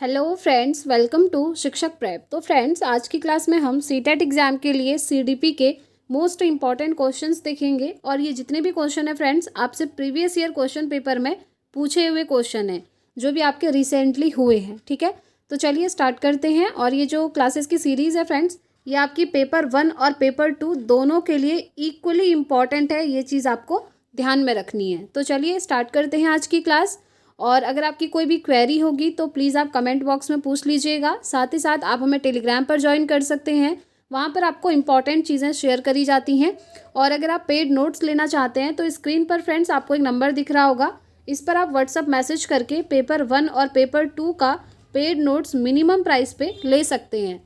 Hello friends, welcome to शिक्षक prep. तो friends, आज की क्लास में हम सीटेट एग्ज़ाम के लिए सीडीपी के मोस्ट इंपॉर्टेंट क्वेश्चंस देखेंगे। और ये जितने भी क्वेश्चन है फ्रेंड्स, आपसे प्रीवियस ईयर क्वेश्चन पेपर में पूछे हुए क्वेश्चन हैं जो भी आपके रिसेंटली हुए हैं। ठीक है, तो चलिए स्टार्ट करते हैं। और ये जो क्लासेस की सीरीज़ है फ्रेंड्स, ये आपकी पेपर 1 और पेपर 2 दोनों के लिए इक्वली इम्पॉर्टेंट है। ये चीज़ आपको ध्यान में रखनी है। तो चलिए स्टार्ट करते हैं आज की क्लास। और अगर आपकी कोई भी क्वेरी होगी तो प्लीज़ आप कमेंट बॉक्स में पूछ लीजिएगा। साथ ही साथ आप हमें टेलीग्राम पर ज्वाइन कर सकते हैं, वहाँ पर आपको इंपॉर्टेंट चीज़ें शेयर करी जाती हैं। और अगर आप पेड नोट्स लेना चाहते हैं तो स्क्रीन पर फ्रेंड्स आपको एक नंबर दिख रहा होगा, इस पर आप व्हाट्सअप मैसेज करके पेपर 1 और पेपर 2 का पेड नोट्स मिनिमम प्राइस पे ले सकते हैं।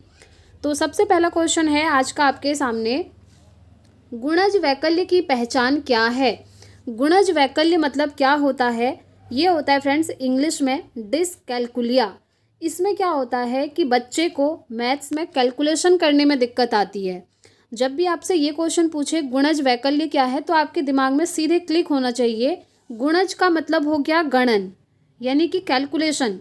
तो सबसे पहला क्वेश्चन है आज का आपके सामने, गुणज वैकल्य की पहचान क्या है। गुणज वैकल्य मतलब क्या होता है? ये होता है फ्रेंड्स इंग्लिश में डिसकैलकुलिया। इसमें क्या होता है कि बच्चे को मैथ्स में कैलकुलेशन करने में दिक्कत आती है। जब भी आपसे ये क्वेश्चन पूछे गुणज वैकल्य क्या है, तो आपके दिमाग में सीधे क्लिक होना चाहिए, गुणज का मतलब हो गया गणन, यानी कि कैलकुलेशन।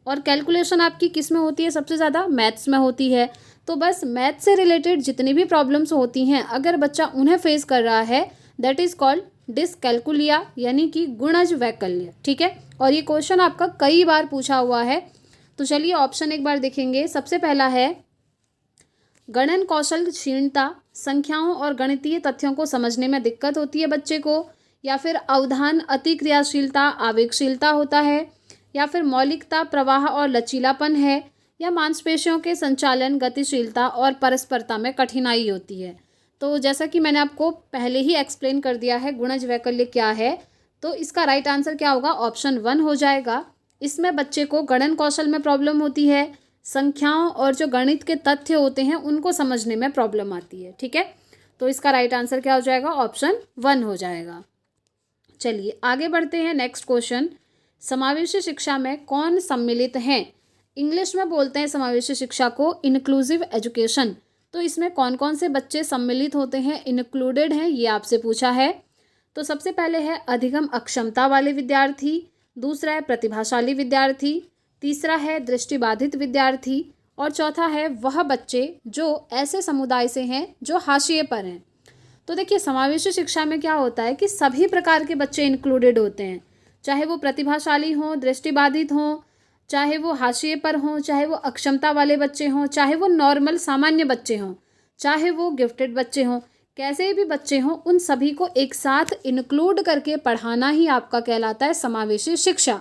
और कैलकुलेशन आपकी किस में होती है? सबसे ज़्यादा मैथ्स में होती है। तो बस मैथ्स से रिलेटेड जितनी भी प्रॉब्लम्स होती हैं, अगर बच्चा उन्हें फेस कर रहा है, दैट इज़ कॉल्ड डिसकैलकुलिया, यानी कि गुणज वैकल्य। ठीक है, और ये क्वेश्चन आपका कई बार पूछा हुआ है। तो चलिए ऑप्शन एक बार देखेंगे। सबसे पहला है गणन कौशल क्षीणता, संख्याओं और गणितीय तथ्यों को समझने में दिक्कत होती है बच्चे को, या फिर अवधान अतिक्रियाशीलता आवेगशीलता होता है, या फिर मौलिकता प्रवाह और लचीलापन है, या मांसपेशियों के संचालन गतिशीलता और परस्परता में कठिनाई होती है। तो जैसा कि मैंने आपको पहले ही एक्सप्लेन कर दिया है गुणज वैकल्य क्या है, तो इसका राइट आंसर क्या होगा? ऑप्शन 1 हो जाएगा। इसमें बच्चे को गणन कौशल में प्रॉब्लम होती है, संख्याओं और जो गणित के तथ्य होते हैं उनको समझने में प्रॉब्लम आती है। ठीक है, तो इसका राइट आंसर क्या हो जाएगा? ऑप्शन 1 हो जाएगा। चलिए आगे बढ़ते हैं। नेक्स्ट क्वेश्चन, समावेशी शिक्षा में कौन सम्मिलित हैं? इंग्लिश में बोलते हैं समावेशी शिक्षा को इंक्लूसिव एजुकेशन। तो इसमें कौन कौन से बच्चे सम्मिलित होते हैं, इंक्लूडेड हैं, ये आपसे पूछा है। तो सबसे पहले है अधिगम अक्षमता वाले विद्यार्थी, दूसरा है प्रतिभाशाली विद्यार्थी, तीसरा है दृष्टिबाधित विद्यार्थी, और चौथा है वह बच्चे जो ऐसे समुदाय से हैं जो हाशिए पर हैं। तो देखिए, समावेशी शिक्षा में क्या होता है कि सभी प्रकार के बच्चे इंक्लूडेड होते हैं, चाहे वो प्रतिभाशाली हों, दृष्टिबाधित हों, चाहे वो हाशिए पर हों, चाहे वो अक्षमता वाले बच्चे हों, चाहे वो नॉर्मल सामान्य बच्चे हों, चाहे वो गिफ्टेड बच्चे हों, कैसे भी बच्चे हों, उन सभी को एक साथ इंक्लूड करके पढ़ाना ही आपका कहलाता है समावेशी शिक्षा,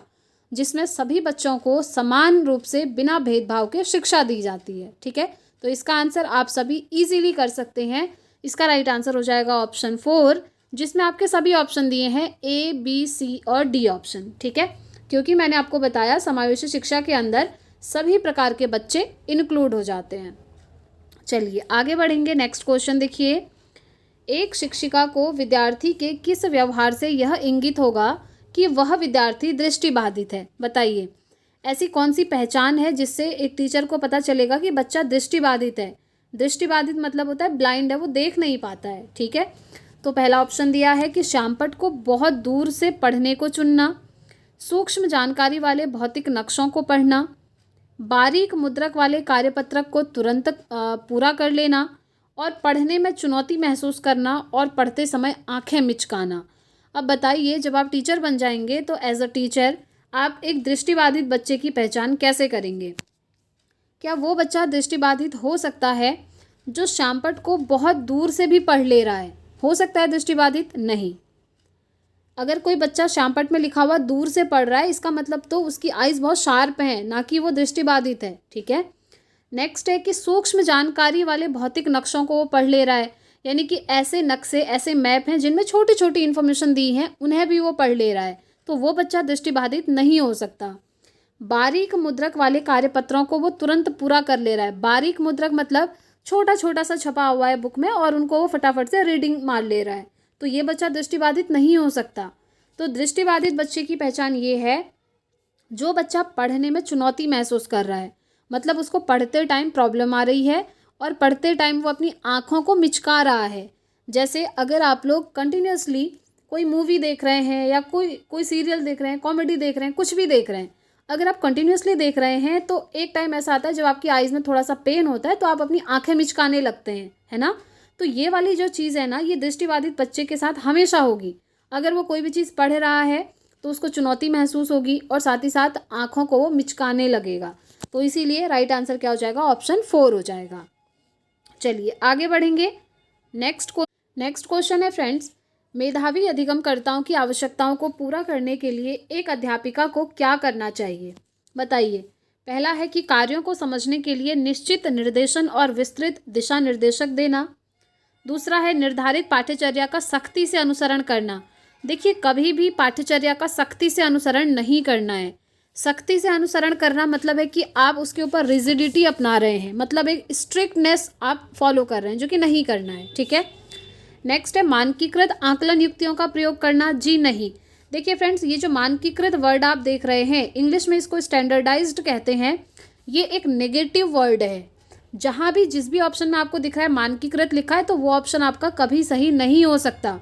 जिसमें सभी बच्चों को समान रूप से बिना भेदभाव के शिक्षा दी जाती है। ठीक है, तो इसका आंसर आप सभी इजीली कर सकते हैं। इसका राइट आंसर हो जाएगा ऑप्शन 4, जिसमें आपके सभी ऑप्शन दिए हैं A, B, C और D ऑप्शन। ठीक है, क्योंकि मैंने आपको बताया समावेशी शिक्षा के अंदर सभी प्रकार के बच्चे इंक्लूड हो जाते हैं। चलिए आगे बढ़ेंगे। नेक्स्ट क्वेश्चन देखिए, एक शिक्षिका को विद्यार्थी के किस व्यवहार से यह इंगित होगा कि वह विद्यार्थी दृष्टिबाधित है? बताइए, ऐसी कौन सी पहचान है जिससे एक टीचर को पता चलेगा कि बच्चा दृष्टिबाधित है? दृष्टिबाधित मतलब होता है ब्लाइंड है, वो देख नहीं पाता है। ठीक है, तो पहला ऑप्शन दिया है कि श्यामपट्ट को बहुत दूर से पढ़ने को चुनना, सूक्ष्म जानकारी वाले भौतिक नक्शों को पढ़ना, बारीक मुद्रक वाले कार्यपत्रक को तुरंत पूरा कर लेना, और पढ़ने में चुनौती महसूस करना और पढ़ते समय आंखें मिचकाना। अब बताइए, जब आप टीचर बन जाएंगे तो एज अ टीचर आप एक दृष्टिबाधित बच्चे की पहचान कैसे करेंगे? क्या वो बच्चा दृष्टिबाधित हो सकता है जो श्यामपट्ट को बहुत दूर से भी पढ़ ले रहा है? हो सकता है दृष्टिबाधित? नहीं। अगर कोई बच्चा श्यामपट्ट में लिखा हुआ दूर से पढ़ रहा है, इसका मतलब तो उसकी आइज़ बहुत शार्प हैं, ना कि वो दृष्टिबाधित है। ठीक है, नेक्स्ट है कि सूक्ष्म जानकारी वाले भौतिक नक्शों को वो पढ़ ले रहा है, यानी कि ऐसे नक्शे, ऐसे मैप हैं जिनमें छोटी छोटी इन्फॉर्मेशन दी हैं, उन्हें भी वो पढ़ ले रहा है, तो वो बच्चा दृष्टिबाधित नहीं हो सकता। बारीक मुद्रक वाले कार्यपत्रों को वो तुरंत पूरा कर ले रहा है। बारीक मुद्रक मतलब छोटा छोटा सा छपा हुआ है बुक में और उनको वो फटाफट से रीडिंग मार ले रहा है, तो ये बच्चा दृष्टिबाधित नहीं हो सकता। तो दृष्टिबाधित बच्चे की पहचान ये है जो बच्चा पढ़ने में चुनौती महसूस कर रहा है, मतलब उसको पढ़ते टाइम प्रॉब्लम आ रही है और पढ़ते टाइम वो अपनी आँखों को मिचका रहा है। जैसे अगर आप लोग कंटिन्यूसली कोई मूवी देख रहे हैं या कोई सीरियल देख रहे हैं, कॉमेडी देख रहे हैं, कुछ भी देख रहे हैं, अगर आप कंटिन्यूअसली देख रहे हैं तो एक टाइम ऐसा आता है जब आपकी आइज़ में थोड़ा सा पेन होता है तो आप अपनी आंखें मिचकाने लगते हैं, है ना। तो ये वाली जो चीज़ है ना, ये दृष्टिबाधित बच्चे के साथ हमेशा होगी। अगर वो कोई भी चीज़ पढ़ रहा है तो उसको चुनौती महसूस होगी और साथ ही साथ आँखों को वो मिचकाने लगेगा। तो इसीलिए राइट आंसर क्या हो जाएगा, ऑप्शन 4 हो जाएगा। चलिए आगे बढ़ेंगे। नेक्स्ट क्वेश्चन है फ्रेंड्स, मेधावी अधिगमकर्ताओं की आवश्यकताओं को पूरा करने के लिए एक अध्यापिका को क्या करना चाहिए, बताइए। पहला है कि कार्यों को समझने के लिए निश्चित निर्देशन और विस्तृत दिशा निर्देशक देना। दूसरा है निर्धारित पाठ्यचर्या का सख्ती से अनुसरण करना। देखिए, कभी भी पाठ्यचर्या का सख्ती से अनुसरण नहीं करना है। सख्ती से अनुसरण करना मतलब है कि आप उसके ऊपर रिजिडिटी अपना रहे हैं, मतलब एक स्ट्रिक्टनेस आप फॉलो कर रहे हैं, जो कि नहीं करना है, ठीक है। नेक्स्ट है मानकीकृत आकलन युक्तियों का प्रयोग करना, जी नहीं। देखिए फ्रेंड्स, ये जो मानकीकृत वर्ड आप देख रहे हैं, इंग्लिश में इसको स्टैंडर्डाइज्ड कहते हैं। ये एक नेगेटिव वर्ड है। जहाँ भी जिस भी ऑप्शन में आपको दिख रहा है मानकीकृत लिखा है तो वो ऑप्शन आपका कभी सही नहीं हो सकता।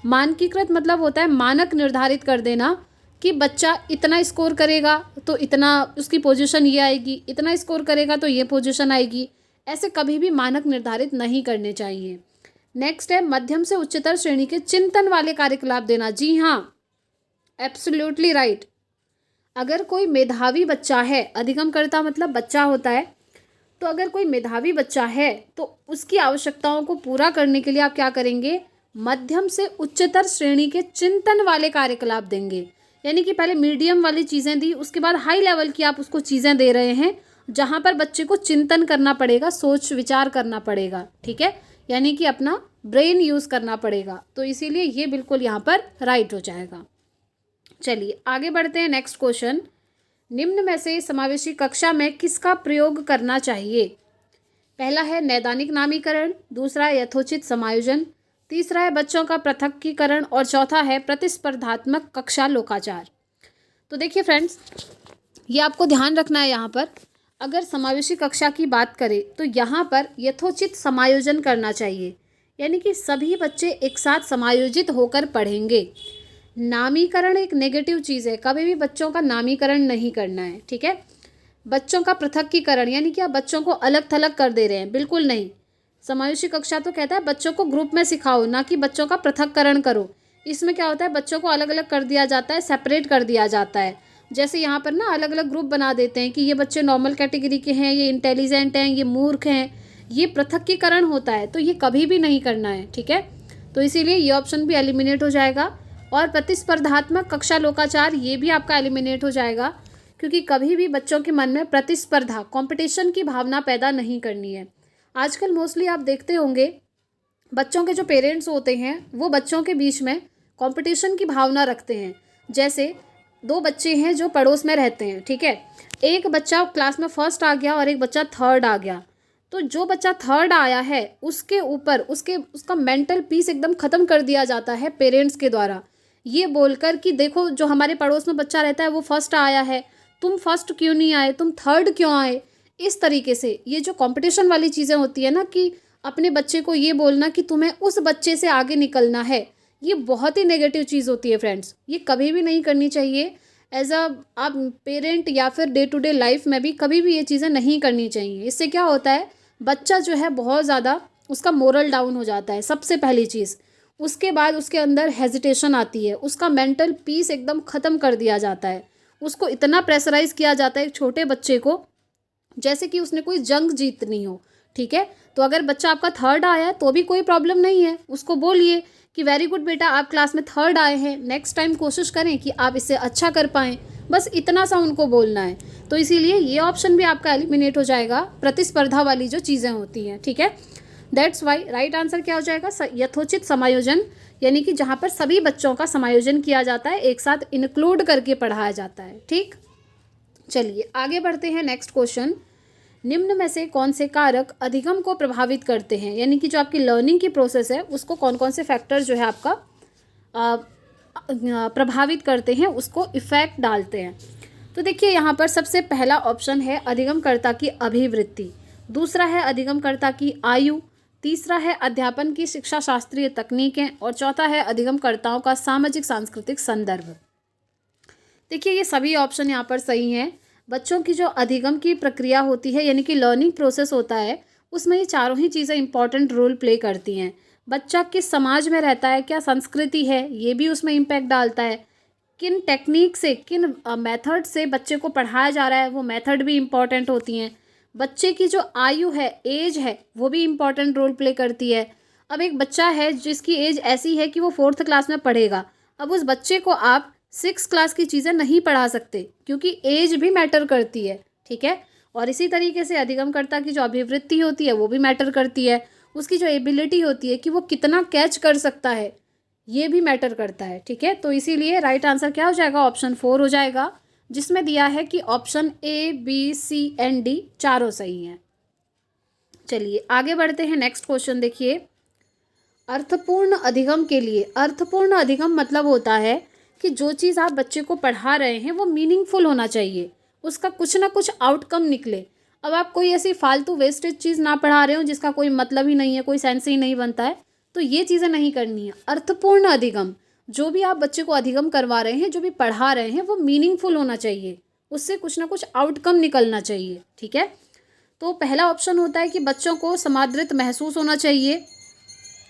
मानकीकृत मतलब होता है मानक निर्धारित कर देना कि बच्चा इतना स्कोर करेगा तो इतना उसकी पोजीशन ये आएगी, इतना स्कोर करेगा तो ये पोजीशन आएगी। ऐसे कभी भी मानक निर्धारित नहीं करने चाहिए। नेक्स्ट है मध्यम से उच्चतर श्रेणी के चिंतन वाले कार्यकलाप देना, जी हाँ, एब्सोल्युटली राइट। अगर कोई मेधावी बच्चा है, अधिगमकर्ता मतलब बच्चा होता है, तो अगर कोई मेधावी बच्चा है तो उसकी आवश्यकताओं को पूरा करने के लिए आप क्या करेंगे, मध्यम से उच्चतर श्रेणी के चिंतन वाले कार्यकलाप देंगे। यानी कि पहले मीडियम वाली चीज़ें दी, उसके बाद हाई लेवल की आप उसको चीज़ें दे रहे हैं जहाँ पर बच्चे को चिंतन करना पड़ेगा, सोच विचार करना पड़ेगा, ठीक है, यानी कि अपना ब्रेन यूज़ करना पड़ेगा। तो इसीलिए ये बिल्कुल यहाँ पर राइट हो जाएगा। चलिए आगे बढ़ते हैं। नेक्स्ट क्वेश्चन, निम्न में से समावेशी कक्षा में किसका प्रयोग करना चाहिए। पहला है नैदानिक नामीकरण, दूसरा है यथोचित समायोजन, तीसरा है बच्चों का पृथक्कीकरण और चौथा है प्रतिस्पर्धात्मक कक्षा लोकाचार। तो देखिए फ्रेंड्स, ये आपको ध्यान रखना है। यहाँ पर अगर समावेशी कक्षा की बात करें तो यहाँ पर यथोचित समायोजन करना चाहिए, यानी कि सभी बच्चे एक साथ समायोजित होकर पढ़ेंगे। नामीकरण एक नेगेटिव चीज़ है, कभी भी बच्चों का नामीकरण नहीं करना है, ठीक है। बच्चों का पृथक्कीकरण यानी कि आप बच्चों को अलग थलग कर दे रहे हैं, बिल्कुल नहीं। समावेशी कक्षा तो कहता है बच्चों को ग्रुप में सिखाओ, ना कि बच्चों का पृथक्करण करो। इसमें क्या होता है, बच्चों को अलग अलग कर दिया जाता है, सेपरेट कर दिया जाता है। जैसे यहाँ पर ना अलग अलग ग्रुप बना देते हैं कि ये बच्चे नॉर्मल कैटेगरी के हैं, ये इंटेलिजेंट हैं, ये मूर्ख हैं, ये पृथक्कीकरण होता है। तो ये कभी भी नहीं करना है, ठीक है। तो इसीलिए ये ऑप्शन भी एलिमिनेट हो जाएगा। और प्रतिस्पर्धात्मक कक्षा लोकाचार, ये भी आपका एलिमिनेट हो जाएगा, क्योंकि कभी भी बच्चों के मन में प्रतिस्पर्धा, कंपटीशन की भावना पैदा नहीं करनी है। आजकल मोस्टली आप देखते होंगे बच्चों के जो पेरेंट्स होते हैं वो बच्चों के बीच में कंपटीशन की भावना रखते हैं। जैसे दो बच्चे हैं जो पड़ोस में रहते हैं, ठीक है, एक बच्चा क्लास में फर्स्ट आ गया और एक बच्चा थर्ड आ गया। तो जो बच्चा थर्ड आया है उसके ऊपर उसका मेंटल पीस एकदम ख़त्म कर दिया जाता है पेरेंट्स के द्वारा, ये बोलकर कि देखो जो हमारे पड़ोस में बच्चा रहता है वो फर्स्ट आया है, तुम फर्स्ट क्यों नहीं आए, तुम थर्ड क्यों आए। इस तरीके से ये जो कंपटीशन वाली चीज़ें होती है ना, कि अपने बच्चे को ये बोलना कि तुम्हें उस बच्चे से आगे निकलना है, ये बहुत ही नेगेटिव चीज़ होती है फ्रेंड्स। ये कभी भी नहीं करनी चाहिए। एज अ आप पेरेंट या फिर डे टू डे लाइफ में भी कभी भी ये चीज़ें नहीं करनी चाहिए। इससे क्या होता है, बच्चा जो है बहुत ज़्यादा उसका मोरल डाउन हो जाता है, सबसे पहली चीज़। उसके बाद उसके अंदर हेजिटेशन आती है, उसका मेंटल पीस एकदम ख़त्म कर दिया जाता है। उसको इतना प्रेशराइज किया जाता है एक छोटे बच्चे को, जैसे कि उसने कोई जंग जीतनी हो, ठीक है। तो अगर बच्चा आपका थर्ड आया है तो भी कोई प्रॉब्लम नहीं है, उसको बोलिए कि वेरी गुड बेटा, आप क्लास में थर्ड आए हैं, नेक्स्ट टाइम कोशिश करें कि आप इससे अच्छा कर पाएँ, बस इतना सा उनको बोलना है। तो इसीलिए ये ऑप्शन भी आपका एलिमिनेट हो जाएगा, प्रतिस्पर्धा वाली जो चीज़ें होती हैं, ठीक है। दैट्स वाई राइट आंसर क्या हो जाएगा, यथोचित समायोजन, यानी कि जहाँ पर सभी बच्चों का समायोजन किया जाता है, एक साथ इंक्लूड करके पढ़ाया जाता है, ठीक। चलिए आगे बढ़ते हैं। नेक्स्ट क्वेश्चन, निम्न में से कौन से कारक अधिगम को प्रभावित करते हैं, यानी कि जो आपकी लर्निंग की प्रोसेस है उसको कौन कौन से फैक्टर जो है आपका प्रभावित करते हैं, उसको इफेक्ट डालते हैं। तो देखिए यहाँ पर सबसे पहला ऑप्शन है अधिगमकर्ता की अभिवृत्ति, दूसरा है अधिगमकर्ता की आयु, तीसरा है अध्यापन की शिक्षा शास्त्रीय तकनीकें और चौथा है अधिगमकर्ताओं का सामाजिक सांस्कृतिक संदर्भ। देखिए ये सभी ऑप्शन यहाँ पर सही हैं। बच्चों की जो अधिगम की प्रक्रिया होती है यानी कि लर्निंग प्रोसेस होता है, उसमें ये चारों ही चीज़ें इंपॉर्टेंट रोल प्ले करती हैं। बच्चा किस समाज में रहता है, क्या संस्कृति है, ये भी उसमें इम्पैक्ट डालता है। किन टेक्निक से, किन मेथड से बच्चे को पढ़ाया जा रहा है, वो मेथड भी इम्पॉर्टेंट होती हैं। बच्चे की जो आयु है, एज है, वो भी इम्पॉर्टेंट रोल प्ले करती है। अब एक बच्चा है जिसकी एज ऐसी है कि वो 4th क्लास में पढ़ेगा, अब उस बच्चे को आप 6 क्लास की चीज़ें नहीं पढ़ा सकते क्योंकि एज भी मैटर करती है, ठीक है। और इसी तरीके से अधिगमकर्ता की जो अभिवृत्ति होती है वो भी मैटर करती है। उसकी जो एबिलिटी होती है कि वो कितना कैच कर सकता है, ये भी मैटर करता है, ठीक है। तो इसीलिए राइट आंसर क्या हो जाएगा, ऑप्शन 4 हो जाएगा, जिसमें दिया है कि option A, B, C and D चारों सही हैं। चलिए आगे बढ़ते हैं। नेक्स्ट क्वेश्चन देखिए, अर्थपूर्ण अधिगम के लिए, अर्थपूर्ण अधिगम मतलब होता है कि जो चीज़ आप बच्चे को पढ़ा रहे हैं वो मीनिंगफुल होना चाहिए, उसका कुछ ना कुछ आउटकम निकले। अब आप कोई ऐसी फालतू वेस्टेज चीज़ ना पढ़ा रहे हो जिसका कोई मतलब ही नहीं है, कोई सेंस ही नहीं बनता है, तो ये चीज़ें नहीं करनी है। अर्थपूर्ण अधिगम, जो भी आप बच्चे को अधिगम करवा रहे हैं, जो भी पढ़ा रहे हैं, वो मीनिंगफुल होना चाहिए, उससे कुछ ना कुछ आउटकम निकलना चाहिए, ठीक है। तो पहला ऑप्शन होता है कि बच्चों को समादृत महसूस होना चाहिए।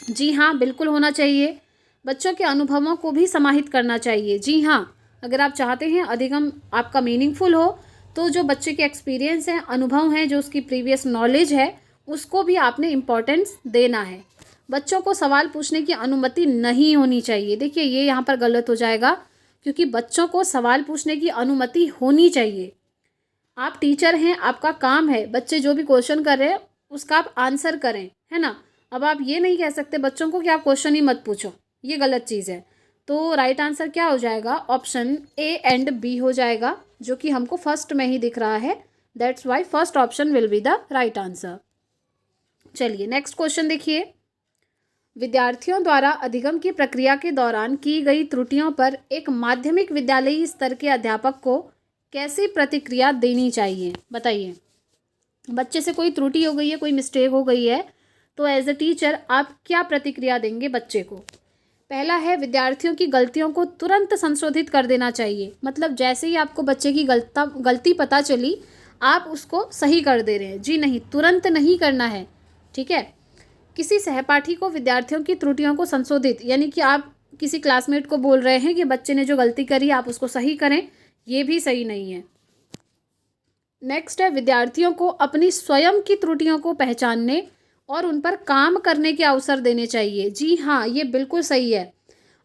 जी हाँ, बिल्कुल होना चाहिए। बच्चों के अनुभवों को भी समाहित करना चाहिए। जी हाँ, अगर आप चाहते हैं अधिगम आपका मीनिंगफुल हो, तो जो बच्चे के एक्सपीरियंस हैं, अनुभव हैं, जो उसकी प्रीवियस नॉलेज है, उसको भी आपने इम्पोर्टेंस देना है। बच्चों को सवाल पूछने की अनुमति नहीं होनी चाहिए। देखिए ये यहाँ पर गलत हो जाएगा, क्योंकि बच्चों को सवाल पूछने की अनुमति होनी चाहिए। आप टीचर हैं, आपका काम है बच्चे जो भी क्वेश्चन कर रहे हैं उसका आप आंसर करें, है ना। अब आप ये नहीं कह सकते बच्चों को कि आप क्वेश्चन ही मत पूछो, ये गलत चीज़ है। तो राइट आंसर क्या हो जाएगा, ऑप्शन ए एंड बी हो जाएगा, जो कि हमको फर्स्ट में ही दिख रहा है। That's why first option will be the right answer. चलिए नेक्स्ट क्वेश्चन देखिए, विद्यार्थियों द्वारा अधिगम की प्रक्रिया के दौरान की गई त्रुटियों पर एक माध्यमिक विद्यालयी स्तर के अध्यापक को कैसी प्रतिक्रिया देनी चाहिए, बताइए। बच्चे से कोई त्रुटि हो गई है, कोई मिस्टेक हो गई है, तो एज अ टीचर आप क्या प्रतिक्रिया देंगे बच्चे को। पहला है, विद्यार्थियों की गलतियों को तुरंत संशोधित कर देना चाहिए। मतलब जैसे ही आपको बच्चे की गलती पता चली, आप उसको सही कर दे रहे हैं। जी नहीं, तुरंत नहीं करना है, ठीक है। किसी सहपाठी को विद्यार्थियों की त्रुटियों को संशोधित, यानी कि आप किसी क्लासमेट को बोल रहे हैं कि बच्चे ने जो गलती करी आप उसको सही करें, ये भी सही नहीं है। नेक्स्ट है, विद्यार्थियों को अपनी स्वयं की त्रुटियों को पहचानने और उन पर काम करने के अवसर देने चाहिए। जी हाँ, ये बिल्कुल सही है।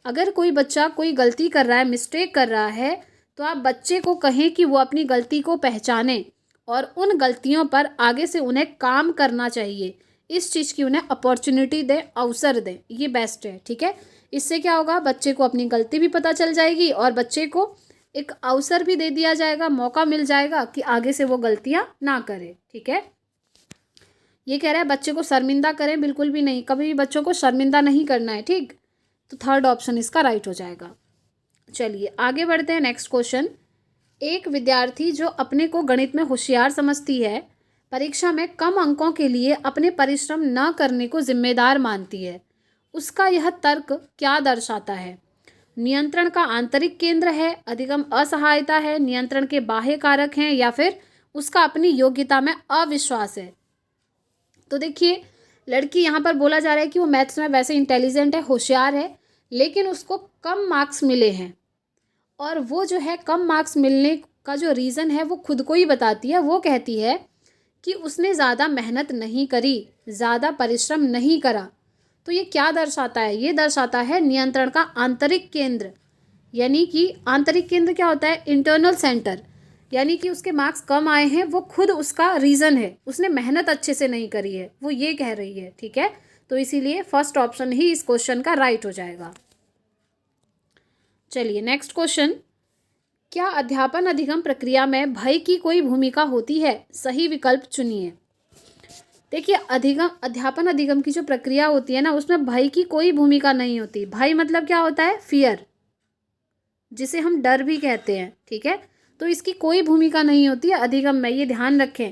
अगर कोई बच्चा कोई गलती कर रहा है, मिस्टेक कर रहा है, तो आप बच्चे को कहें कि वो अपनी गलती को पहचाने और उन गलतियों पर आगे से उन्हें काम करना चाहिए। इस चीज़ की उन्हें अपॉर्चुनिटी दें, अवसर दें, ये बेस्ट है, ठीक है। इससे क्या होगा, बच्चे को अपनी गलती भी पता चल जाएगी और बच्चे को एक अवसर भी दे दिया जाएगा, मौका मिल जाएगा कि आगे से वो गलतियाँ ना करे, ठीक है। ये कह रहा है बच्चे को शर्मिंदा करें, बिल्कुल भी नहीं, कभी भी बच्चों को शर्मिंदा नहीं करना है, ठीक। तो थर्ड ऑप्शन इसका राइट हो जाएगा। चलिए आगे बढ़ते हैं। नेक्स्ट क्वेश्चन, एक विद्यार्थी जो अपने को गणित में होशियार समझती है, परीक्षा में कम अंकों के लिए अपने परिश्रम न करने को जिम्मेदार मानती है, उसका यह तर्क क्या दर्शाता है। नियंत्रण का आंतरिक केंद्र है, अधिगम असहायता है, नियंत्रण के बाह्य कारक हैं, या फिर उसका अपनी योग्यता में अविश्वास है। तो देखिए, लड़की यहाँ पर बोला जा रहा है कि वो मैथ्स में वैसे इंटेलिजेंट है, होशियार है, लेकिन उसको कम मार्क्स मिले हैं, और वो जो है कम मार्क्स मिलने का जो रीज़न है वो खुद को ही बताती है। वो कहती है कि उसने ज़्यादा मेहनत नहीं करी, ज़्यादा परिश्रम नहीं करा। तो ये क्या दर्शाता है, ये दर्शाता है नियंत्रण का आंतरिक केंद्र। यानी कि आंतरिक केंद्र क्या होता है, इंटरनल सेंटर। यानी कि उसके मार्क्स कम आए हैं, वो खुद उसका रीज़न है, उसने मेहनत अच्छे से नहीं करी है, वो ये कह रही है, ठीक है। तो इसीलिए फर्स्ट ऑप्शन ही इस क्वेश्चन का राइट हो जाएगा। चलिए नेक्स्ट क्वेश्चन, क्या अध्यापन अधिगम प्रक्रिया में भय की कोई भूमिका होती है, सही विकल्प चुनिए। देखिए, अध्यापन अधिगम की जो प्रक्रिया होती है ना, उसमें भय की कोई भूमिका नहीं होती। भय मतलब क्या होता है, फियर, जिसे हम डर भी कहते हैं, ठीक है। तो इसकी कोई भूमिका नहीं होती है अधिगम में, ये ध्यान रखें।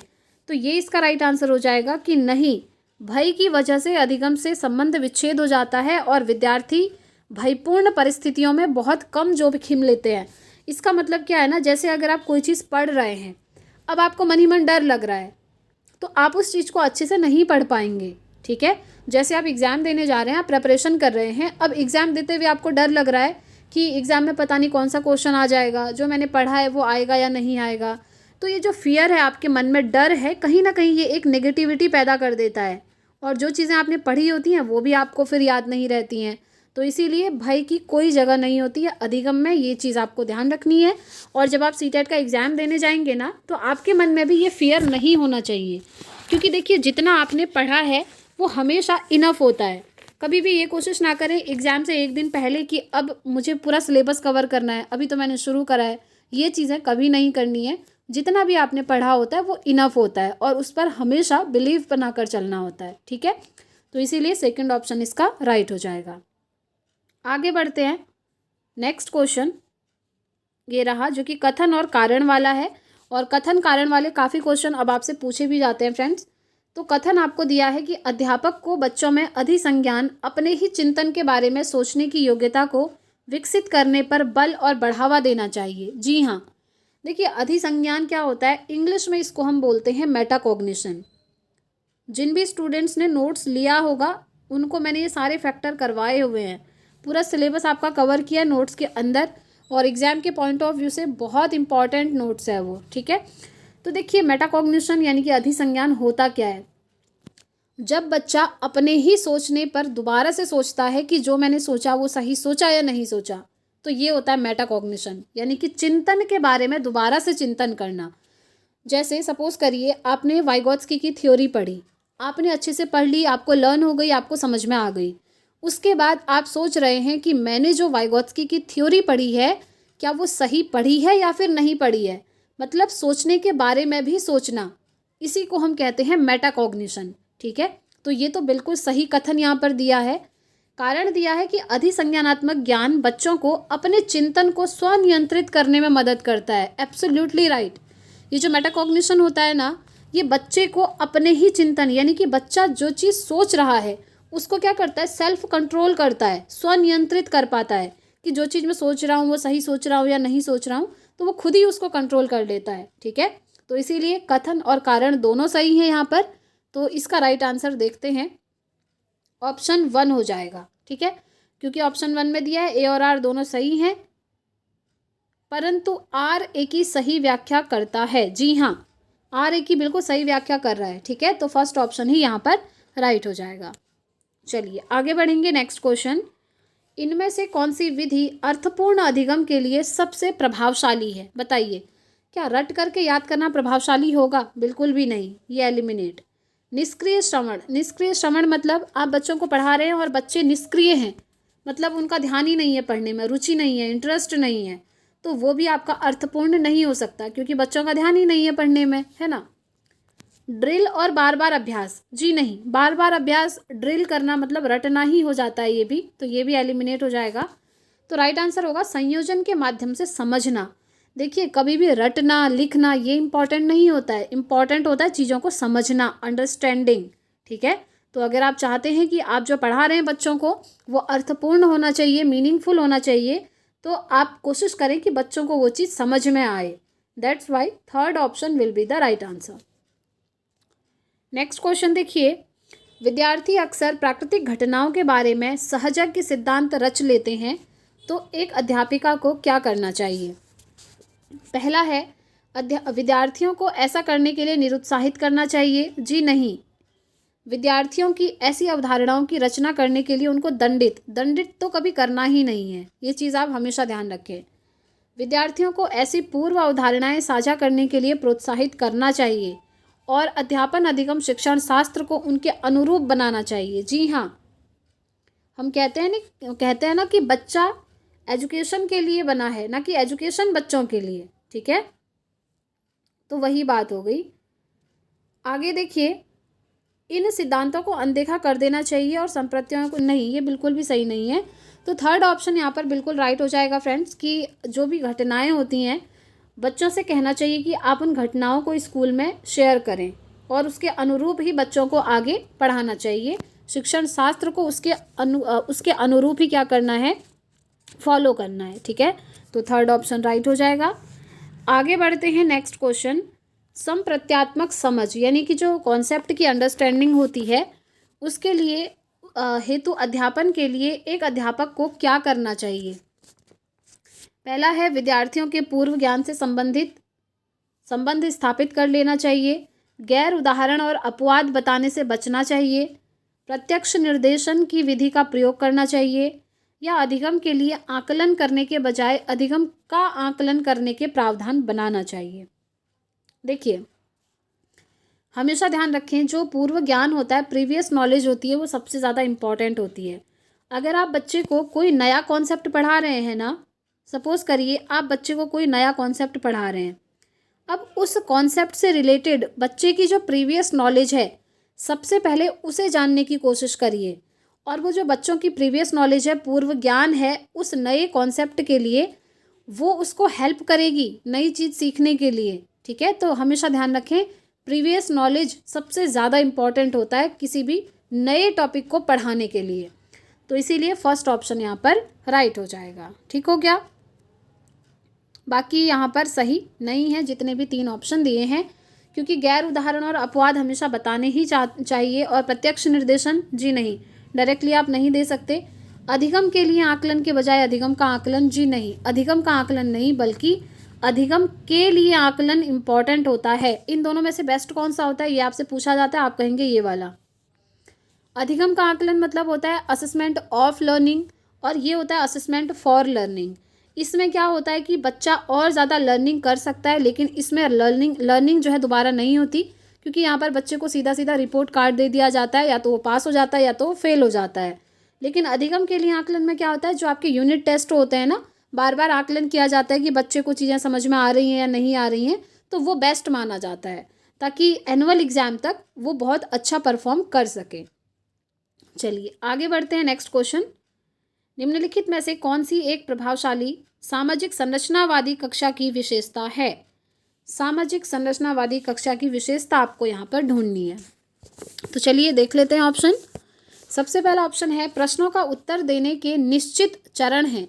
तो ये इसका राइट आंसर हो जाएगा कि नहीं, भय की वजह से अधिगम से संबंध विच्छेद हो जाता है और विद्यार्थी भयपूर्ण परिस्थितियों में बहुत कम जोखिम लेते हैं। इसका मतलब क्या है ना, जैसे अगर आप कोई चीज़ पढ़ रहे हैं, अब आपको मन ही मन डर लग रहा है, तो आप उस चीज़ को अच्छे से नहीं पढ़ पाएंगे। ठीक है, जैसे आप एग्ज़ाम देने जा रहे हैं, आप प्रिपरेशन कर रहे हैं, अब एग्ज़ाम देते हुए आपको डर लग रहा है कि एग्ज़ाम में पता नहीं कौन सा क्वेश्चन आ जाएगा, जो मैंने पढ़ा है वो आएगा या नहीं आएगा। तो ये जो फियर है, आपके मन में डर है, कहीं ना कहीं ये एक नेगेटिविटी पैदा कर देता है, और जो चीज़ें आपने पढ़ी होती हैं वो भी आपको फिर याद नहीं रहती हैं। तो इसीलिए भय की कोई जगह नहीं होती है अधिगम में, ये चीज़ आपको ध्यान रखनी है। और जब आप सीटेट का एग्ज़ाम देने जाएंगे ना, तो आपके मन में भी ये फियर नहीं होना चाहिए, क्योंकि देखिए जितना आपने पढ़ा है वो हमेशा इनफ होता है। कभी भी ये कोशिश ना करें एग्ज़ाम से एक दिन पहले कि अब मुझे पूरा सिलेबस कवर करना है, अभी तो मैंने शुरू करा है, ये चीज़ें कभी नहीं करनी है। जितना भी आपने पढ़ा होता है वो इनफ होता है, और उस पर हमेशा बिलीव बनाकर चलना होता है। ठीक है, तो इसीलिए सेकंड ऑप्शन इसका राइट हो जाएगा। आगे बढ़ते हैं, नेक्स्ट क्वेश्चन ये रहा जो कि कथन और कारण वाला है, और कथन कारण वाले काफ़ी क्वेश्चन अब आपसे पूछे भी जाते हैं फ्रेंड्स। तो कथन आपको दिया है कि अध्यापक को बच्चों में अधिसंज्ञान, अपने ही चिंतन के बारे में सोचने की योग्यता को विकसित करने पर बल और बढ़ावा देना चाहिए। जी हाँ, देखिए अधिसंज्ञान क्या होता है, इंग्लिश में इसको हम बोलते हैं मेटाकॉग्निशन। जिन भी स्टूडेंट्स ने नोट्स लिया होगा उनको मैंने ये सारे फैक्टर करवाए हुए हैं, पूरा सिलेबस आपका कवर किया नोट्स के अंदर, और एग्ज़ाम के पॉइंट ऑफ व्यू से बहुत इंपॉर्टेंट नोट्स है वो। ठीक है, तो देखिए मेटाकॉग्निशन यानी कि अधिसंज्ञान होता क्या है, जब बच्चा अपने ही सोचने पर दोबारा से सोचता है कि जो मैंने सोचा वो सही सोचा या नहीं सोचा, तो ये होता है मेटाकॉग्निशन, यानी कि चिंतन के बारे में दोबारा से चिंतन करना। जैसे सपोज करिए आपने वाइगोत्स्की की थ्योरी पढ़ी, आपने अच्छे से पढ़ ली, आपको लर्न हो गई, आपको समझ में आ गई। उसके बाद आप सोच रहे हैं कि मैंने जो वाइगोत्स्की की थ्योरी पढ़ी है क्या वो सही पढ़ी है या फिर नहीं पढ़ी है, मतलब सोचने के बारे में भी सोचना, इसी को हम कहते हैं मेटाकॉग्निशन। ठीक है, तो ये तो बिल्कुल सही कथन यहाँ पर दिया है। कारण दिया है कि अधिसंज्ञानात्मक ज्ञान बच्चों को अपने चिंतन को स्वनियंत्रित करने में मदद करता है। एब्सोल्युटली राइट, ये जो मेटाकॉग्निशन होता है ना, ये बच्चे को अपने ही चिंतन, यानी कि बच्चा जो चीज़ सोच रहा है उसको क्या करता है, सेल्फ कंट्रोल करता है, स्वनियंत्रित कर पाता है कि जो चीज़ मैं सोच रहा हूँ वो सही सोच रहा हूँ या नहीं सोच रहा हूँ, तो वो खुद ही उसको कंट्रोल कर लेता है। ठीक है, तो इसीलिए कथन और कारण दोनों सही हैं यहाँ पर। तो इसका राइट आंसर देखते हैं, ऑप्शन 1 हो जाएगा। ठीक है, क्योंकि ऑप्शन 1 में दिया है ए और आर दोनों सही हैं, परंतु आर ए की सही व्याख्या करता है। जी हाँ, आर ए की बिल्कुल सही व्याख्या कर रहा है। ठीक है, तो फर्स्ट ऑप्शन ही यहाँ पर राइट हो जाएगा। चलिए आगे बढ़ेंगे, नेक्स्ट क्वेश्चन, इनमें से कौन सी विधि अर्थपूर्ण अधिगम के लिए सबसे प्रभावशाली है, बताइए। क्या रट करके याद करना प्रभावशाली होगा, बिल्कुल भी नहीं, ये एलिमिनेट। निष्क्रिय श्रवण, निष्क्रिय श्रवण मतलब आप बच्चों को पढ़ा रहे हैं और बच्चे निष्क्रिय हैं, मतलब उनका ध्यान ही नहीं है पढ़ने में, रुचि नहीं है, इंटरेस्ट नहीं है, तो वो भी आपका अर्थपूर्ण नहीं हो सकता, क्योंकि बच्चों का ध्यान ही नहीं है पढ़ने में, है ना। ड्रिल और बार बार अभ्यास, जी नहीं, बार बार अभ्यास ड्रिल करना मतलब रटना ही हो जाता है ये भी, तो ये भी एलिमिनेट हो जाएगा। तो राइट आंसर होगा संयोजन के माध्यम से समझना। देखिए कभी भी रटना लिखना ये इंपॉर्टेंट नहीं होता है, इंपॉर्टेंट होता है चीज़ों को समझना, अंडरस्टैंडिंग। ठीक है, तो अगर आप चाहते हैं कि आप जो पढ़ा रहे हैं बच्चों को वो अर्थपूर्ण होना चाहिए, मीनिंगफुल होना चाहिए, तो आप कोशिश करें कि बच्चों को वो चीज़ समझ में आए। That's why third option will be the right answer. Next question देखिए, विद्यार्थी अक्सर प्राकृतिक घटनाओं के बारे में सहजज्ञ सिद्धांत रच लेते हैं, तो एक अध्यापिका को क्या करना चाहिए। पहला है विद्यार्थियों को ऐसा करने के लिए निरुत्साहित करना चाहिए, जी नहीं, विद्यार्थियों की ऐसी अवधारणाओं की रचना करने के लिए उनको दंडित तो कभी करना ही नहीं है, ये चीज़ आप हमेशा ध्यान रखें। विद्यार्थियों को ऐसी पूर्व अवधारणाएं साझा करने के लिए प्रोत्साहित करना चाहिए, और अध्यापन अधिगम शिक्षण शास्त्र को उनके अनुरूप बनाना चाहिए। जी हाँ, हम कहते हैं ना कि बच्चा एजुकेशन के लिए बना है, ना कि एजुकेशन बच्चों के लिए। ठीक है, तो वही बात हो गई। आगे देखिए, इन सिद्धांतों को अनदेखा कर देना चाहिए और संप्रत्यों को नहीं, ये बिल्कुल भी सही नहीं है। तो थर्ड ऑप्शन यहाँ पर बिल्कुल राइट हो जाएगा फ्रेंड्स, कि जो भी घटनाएं होती हैं बच्चों से कहना चाहिए कि आप उन घटनाओं को स्कूल में शेयर करें, और उसके अनुरूप ही बच्चों को आगे पढ़ाना चाहिए। शिक्षण शास्त्र को उसके अनुरूप ही क्या करना है, फॉलो करना है। ठीक है, तो थर्ड ऑप्शन राइट हो जाएगा। आगे बढ़ते हैं नेक्स्ट क्वेश्चन। संप्रत्यात्मक समझ यानी कि जो कॉन्सेप्ट की अंडरस्टैंडिंग होती है उसके लिए हेतु अध्यापन के लिए एक अध्यापक को क्या करना चाहिए। पहला है विद्यार्थियों के पूर्व ज्ञान से संबंध स्थापित कर लेना चाहिए, गैर उदाहरण और अपवाद बताने से बचना चाहिए, प्रत्यक्ष निर्देशन की विधि का प्रयोग करना चाहिए, या अधिगम के लिए आकलन करने के बजाय अधिगम का आकलन करने के प्रावधान बनाना चाहिए। देखिए, हमेशा ध्यान रखें, जो पूर्व ज्ञान होता है, प्रीवियस नॉलेज होती है, वो सबसे ज़्यादा इम्पॉर्टेंट होती है। अगर आप बच्चे को कोई नया कॉन्सेप्ट पढ़ा रहे हैं ना, सपोज करिए आप बच्चे को कोई नया कॉन्सेप्ट पढ़ा रहे हैं, अब उस कॉन्सेप्ट से रिलेटेड बच्चे की जो प्रीवियस नॉलेज है सबसे पहले उसे जानने की कोशिश करिए, और वो जो बच्चों की प्रीवियस नॉलेज है, पूर्व ज्ञान है, उस नए कॉन्सेप्ट के लिए वो उसको हेल्प करेगी नई चीज़ सीखने के लिए। ठीक है, तो हमेशा ध्यान रखें, प्रीवियस नॉलेज सबसे ज़्यादा इम्पॉर्टेंट होता है किसी भी नए टॉपिक को पढ़ाने के लिए। तो इसीलिए फर्स्ट ऑप्शन यहाँ पर राइट हो जाएगा। ठीक हो गया। बाकी यहाँ पर सही नहीं है जितने भी तीन ऑप्शन दिए हैं, क्योंकि गैर उदाहरण और अपवाद हमेशा बताने ही चाहिए, और प्रत्यक्ष निर्देशन जी नहीं, डायरेक्टली आप नहीं दे सकते। अधिगम के लिए आकलन के बजाय अधिगम का आकलन जी नहीं, अधिगम का आकलन नहीं बल्कि अधिगम के लिए आकलन इम्पॉर्टेंट होता है। इन दोनों में से बेस्ट कौन सा होता है ये आपसे पूछा जाता है, आप कहेंगे ये वाला। अधिगम का आकलन मतलब होता है असेसमेंट ऑफ लर्निंग, और ये होता है असेसमेंट फॉर लर्निंग। इसमें क्या होता है कि बच्चा और ज़्यादा लर्निंग कर सकता है, लेकिन इसमें लर्निंग जो है दोबारा नहीं होती, क्योंकि यहाँ पर बच्चे को सीधा सीधा रिपोर्ट कार्ड दे दिया जाता है, या तो वो पास हो जाता है या तो वो फेल हो जाता है। लेकिन अधिगम के लिए आकलन में क्या होता है, जो आपके यूनिट टेस्ट होते हैं ना, बार बार आकलन किया जाता है कि बच्चे को चीज़ें समझ में आ रही हैं या नहीं आ रही हैं, तो वो बेस्ट माना जाता है, ताकि एनुअल एग्ज़ाम तक वो बहुत अच्छा परफॉर्म कर सके। चलिए आगे बढ़ते हैं। नेक्स्ट क्वेश्चन, निम्नलिखित में से कौन सी एक प्रभावशाली सामाजिक संरचनावादी कक्षा की विशेषता है। सामाजिक संरचनावादी कक्षा की विशेषता आपको यहाँ पर ढूंढनी है। तो चलिए देख लेते हैं ऑप्शन। सबसे पहला ऑप्शन है, प्रश्नों का उत्तर देने के निश्चित चरण हैं,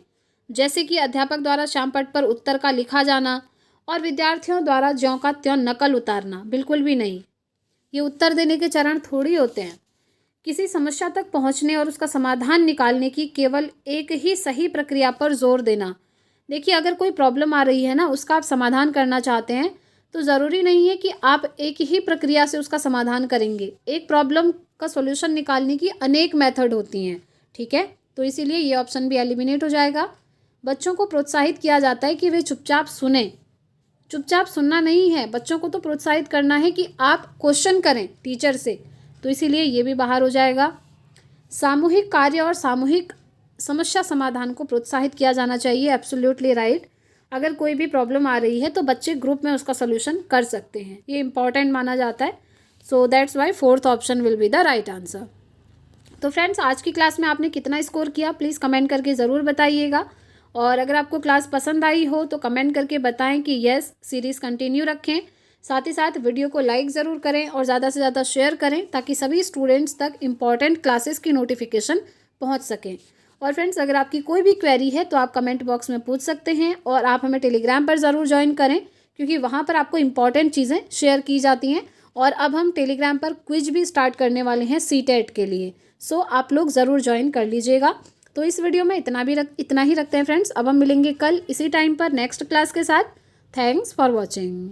जैसे कि अध्यापक द्वारा श्यामपट्ट पर उत्तर का लिखा जाना और विद्यार्थियों द्वारा ज्यों का त्यों नकल उतारना। बिल्कुल भी नहीं, ये उत्तर देने के चरण थोड़ी होते हैं। किसी समस्या तक पहुंचने और उसका समाधान निकालने की केवल एक ही सही प्रक्रिया पर जोर देना। देखिए, अगर कोई प्रॉब्लम आ रही है ना, उसका आप समाधान करना चाहते हैं, तो ज़रूरी नहीं है कि आप एक ही प्रक्रिया से उसका समाधान करेंगे। एक प्रॉब्लम का सॉल्यूशन निकालने की अनेक मेथड होती हैं। ठीक है, तो इसीलिए ये ऑप्शन भी एलिमिनेट हो जाएगा। बच्चों को प्रोत्साहित किया जाता है कि वे चुपचाप सुने। चुपचाप सुनना नहीं है, बच्चों को तो प्रोत्साहित करना है कि आप क्वेश्चन करें टीचर से, तो इसीलिए ये भी बाहर हो जाएगा। सामूहिक कार्य और सामूहिक समस्या समाधान को प्रोत्साहित किया जाना चाहिए। Absolutely right. अगर कोई भी प्रॉब्लम आ रही है तो बच्चे ग्रुप में उसका सोल्यूशन कर सकते हैं, ये इंपॉर्टेंट माना जाता है। So that's why fourth option will be the right answer. तो फ्रेंड्स, आज की क्लास में आपने कितना स्कोर किया प्लीज़ कमेंट करके ज़रूर बताइएगा, और अगर आपको क्लास पसंद आई हो तो कमेंट करके बताएं कि यस सीरीज़ कंटिन्यू रखें। साथ ही साथ वीडियो को लाइक ज़रूर करें और ज़्यादा से ज़्यादा शेयर करें, ताकि सभी स्टूडेंट्स तक इम्पॉर्टेंट क्लासेस की नोटिफिकेशन पहुंच सकें। और फ्रेंड्स, अगर आपकी कोई भी क्वेरी है तो आप कमेंट बॉक्स में पूछ सकते हैं, और आप हमें टेलीग्राम पर ज़रूर ज्वाइन करें, क्योंकि वहाँ पर आपको इम्पॉर्टेंट चीज़ें शेयर की जाती हैं। और अब हम टेलीग्राम पर क्विज भी स्टार्ट करने वाले हैं सीटेट के लिए, सो आप लोग ज़रूर ज्वाइन कर लीजिएगा। तो इस वीडियो में इतना ही रखते हैं फ्रेंड्स। अब हम मिलेंगे कल इसी टाइम पर नेक्स्ट क्लास के साथ। Thanks for watching.